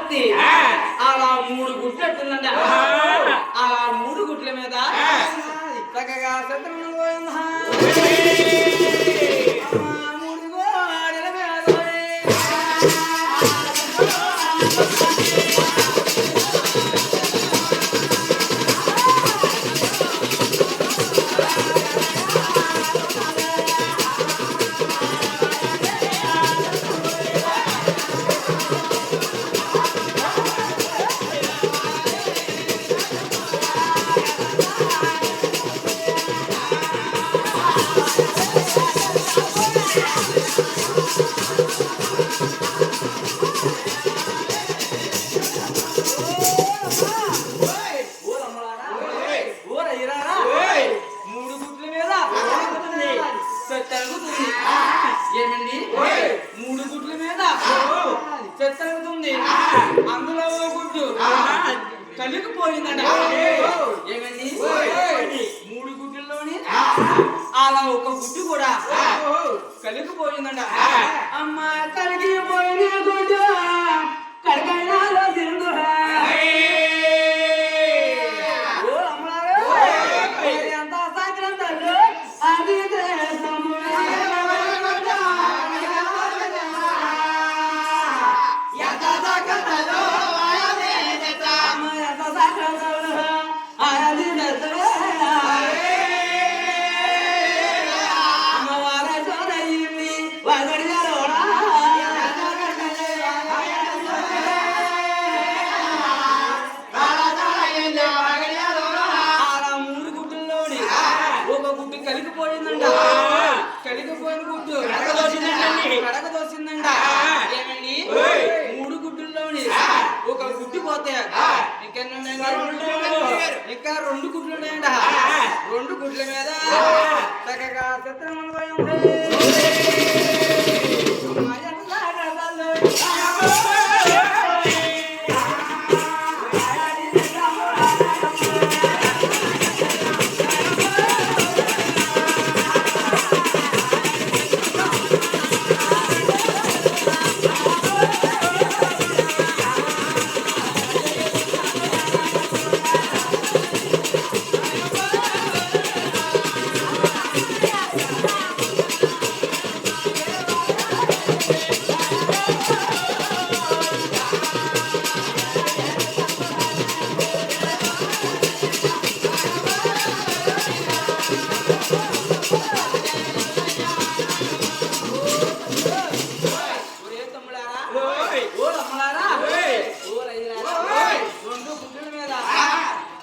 రాత్రి అలా 3 గుట్లు ఎట్టుందండి. అలా 3 గుట్ల మీద చక్కగా శత్రువులు పోయిందా ఏమండి 3 గుడ్ల మీద చెత్తరుగుతుంది. అందులో గుడ్డు కలిగిపోయిందండి. ఏమండి 3 గుడ్లలోని అలా ఒక గుడ్డు కూడా కలిగిపోయిందంట. అమ్మ కలిగిపోయిన గుడ్డు కడకైనాలో తిరుగురా ఎంత సంక్రాంతాలు అది కలిగిపోయిన గుడ్డు కడగదోసిందంట. ఏమండి 3 గుడ్డుల్లోని ఒక గుడ్డు పోతే ఇంకా 2 గుడ్లు ఉన్నాయంట. 2 గుడ్ల మీద చక్కగా చిత్రమని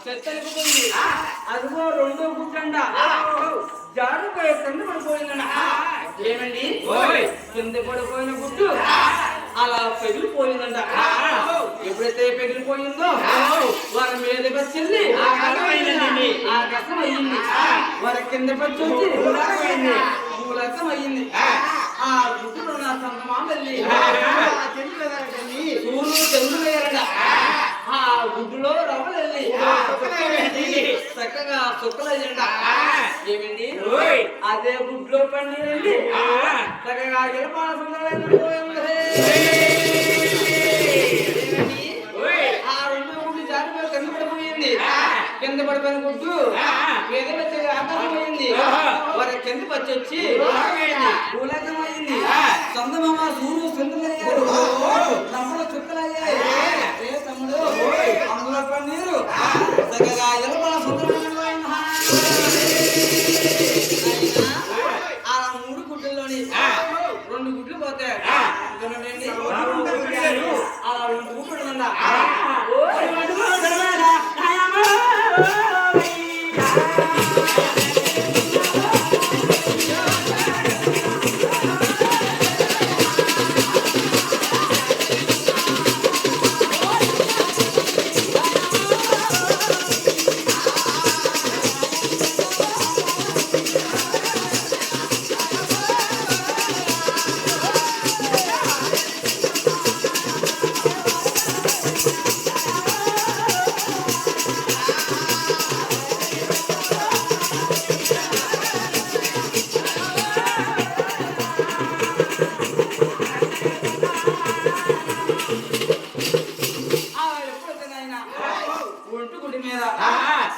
చెత్తలుగుతుంది. అదిగో 2 గుడ్డండ జారుపోయి కింద పడిపోయిందంట. ఏమండి కింద పడిపోయిన గుడ్డు అలా పెగిలిపోయిందంట. ఎప్పుడైతే పెగిలిపోయిందో వారి మీద వచ్చింది ఆకాశం అయ్యింది. వారి కింద పచ్చి మూలకం అయ్యింది. ఆ గుడ్డులో నా సంతమా వెళ్ళి సూర్యుడు చంద్రుడు వేయరట. ఆ గుడ్డులో రవ్వలెళ్ళి చక్కగా సుక్కలయ్యంట. ఏమండి అదే గుడ్లో పండి వెళ్ళి చక్కగా ఎలపాల సుందరమైపోయింది. ఆ 2 గుడ్లు జారిపోయి కింద పడిపోయింది. కింద పడిపోయిన గుడ్డు మీద వచ్చి ఆకాశమైంది. వారి కింద పచ్చి వచ్చి భూలకమైంది. చందమామ సూర్యుడు చంద్రులయ్యారు. నమ్మలో చుక్కలయ్యాయి. తమ్ముడు అందులో పన్నీరు చక్కగా ఎలపల సుందరమైన అలా 3 గుడ్డల్లోని 2 గుడ్లు పోతే అలా 2 గుడ్లు ఉందా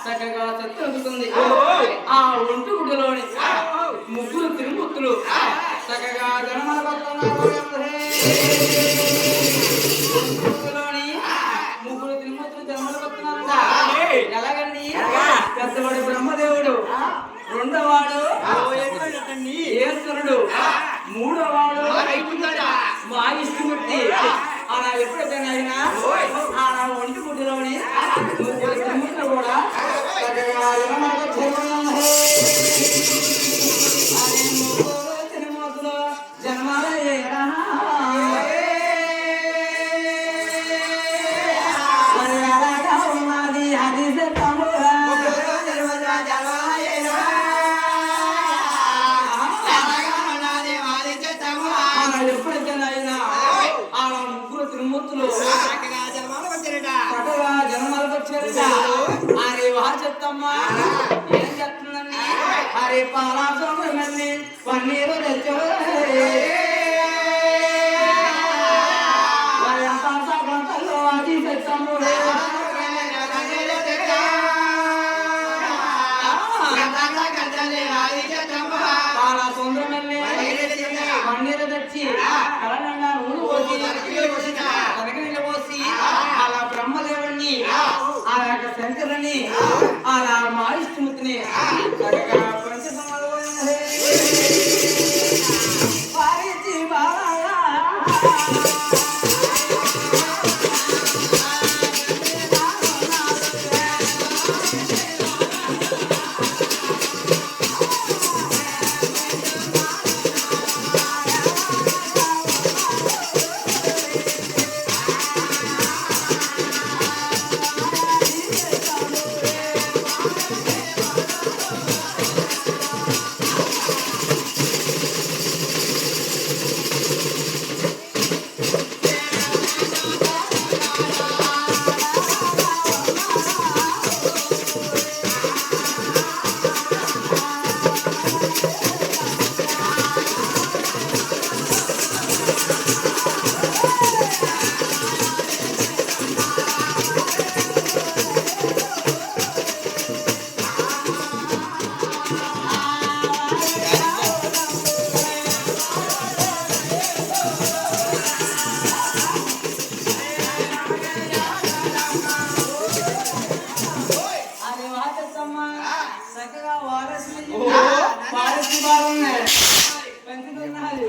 చక్కగా చెత్తుంది ఆ ఒంటి గుడ్డలోని ముగ్గురు తిరుముత్తులు చక్కగా జనమల గుడ్డలోని ముగ్గురు తిరుముత్తులు జన్మలు పడుతున్నారంట. ఎలాగండి? పెద్దవాడు బ్రహ్మదేవుడు, రెండోవాడు ఈశ్వరుడు, మూడోవాడు వాయుమూర్తి. అలా ఎప్పుడైతే అయినా ఆ ఒంటి గుడ్డలోని ముగ్గురు తిరుముత్తులు కూడా చక్కగా జన్మాల ఎప్పుడైతేనైనా ఆ ముగ్గురు తిరుమూర్తులు చక్కగా జన్మాలకు వచ్చారట. అరే వా చెప్తమ్మా ఏం చెప్తుందండి? అరే పాలాసోమల్ని పన్నీరు తెచ్చో అది తెచ్చాము పాలాసోమల్ని పన్నీరు తెచ్చి కళనంగా నూనె పోసి కనకనీళ్ళు పోసి అలా బ్రహ్మదేవుడిని ఆ యొక్క శంకరుని అలా మాయిష్ఠమూర్తిని చక్కగా పంచసమాలు చక్కగా వారసి బాగున్నాయి పెంచుతున్నది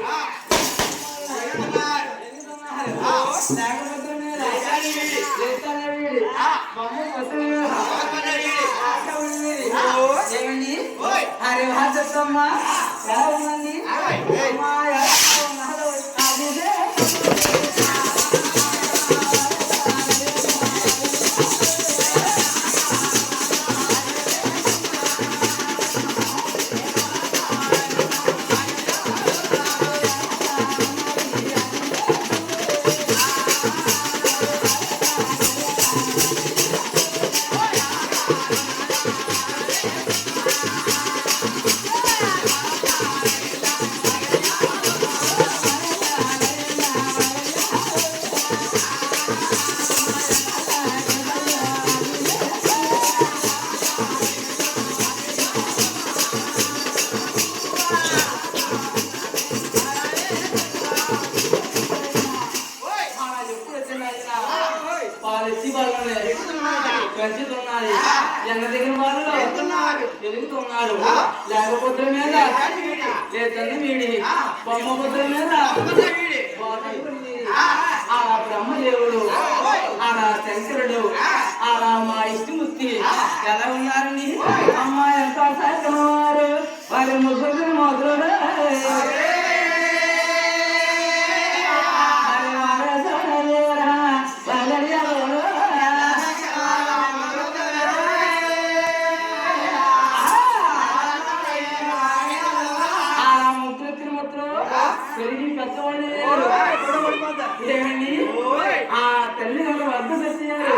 అరే వాసమ్మా ఎలా ఉందండి? పెంచుతున్నది ఎన్న దగ్గర వాళ్ళు ఎదుగుతున్నారు లేకపోతే మీద లేదండి వీడి బొమ్మ పుత్ర మీద ఆ బ్రహ్మదేవుడు అలా శంకరుడు అలా మా ఇష్టమూర్తి ఎలా ఉన్నారని అమ్మా ఎంత సాధ్యం వారు వారి ముగ్గురు మొదలు పెరిగి పెద్దవాళ్ళు ఆ తల్లి గారు వద్ద తెచ్చారు.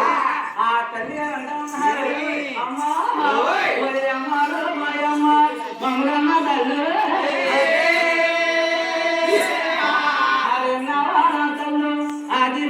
ఆ తల్లి గారు అంటా ఉన్నారు అమ్మా అమ్మారు మాయమ్మ మమ్మలమ్మ తల్లు తల్లు అది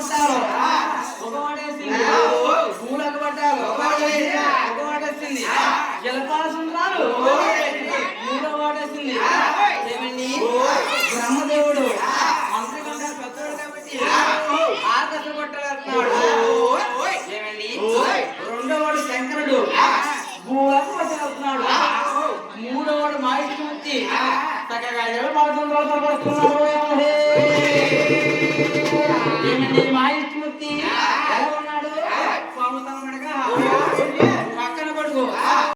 పుట్టాలో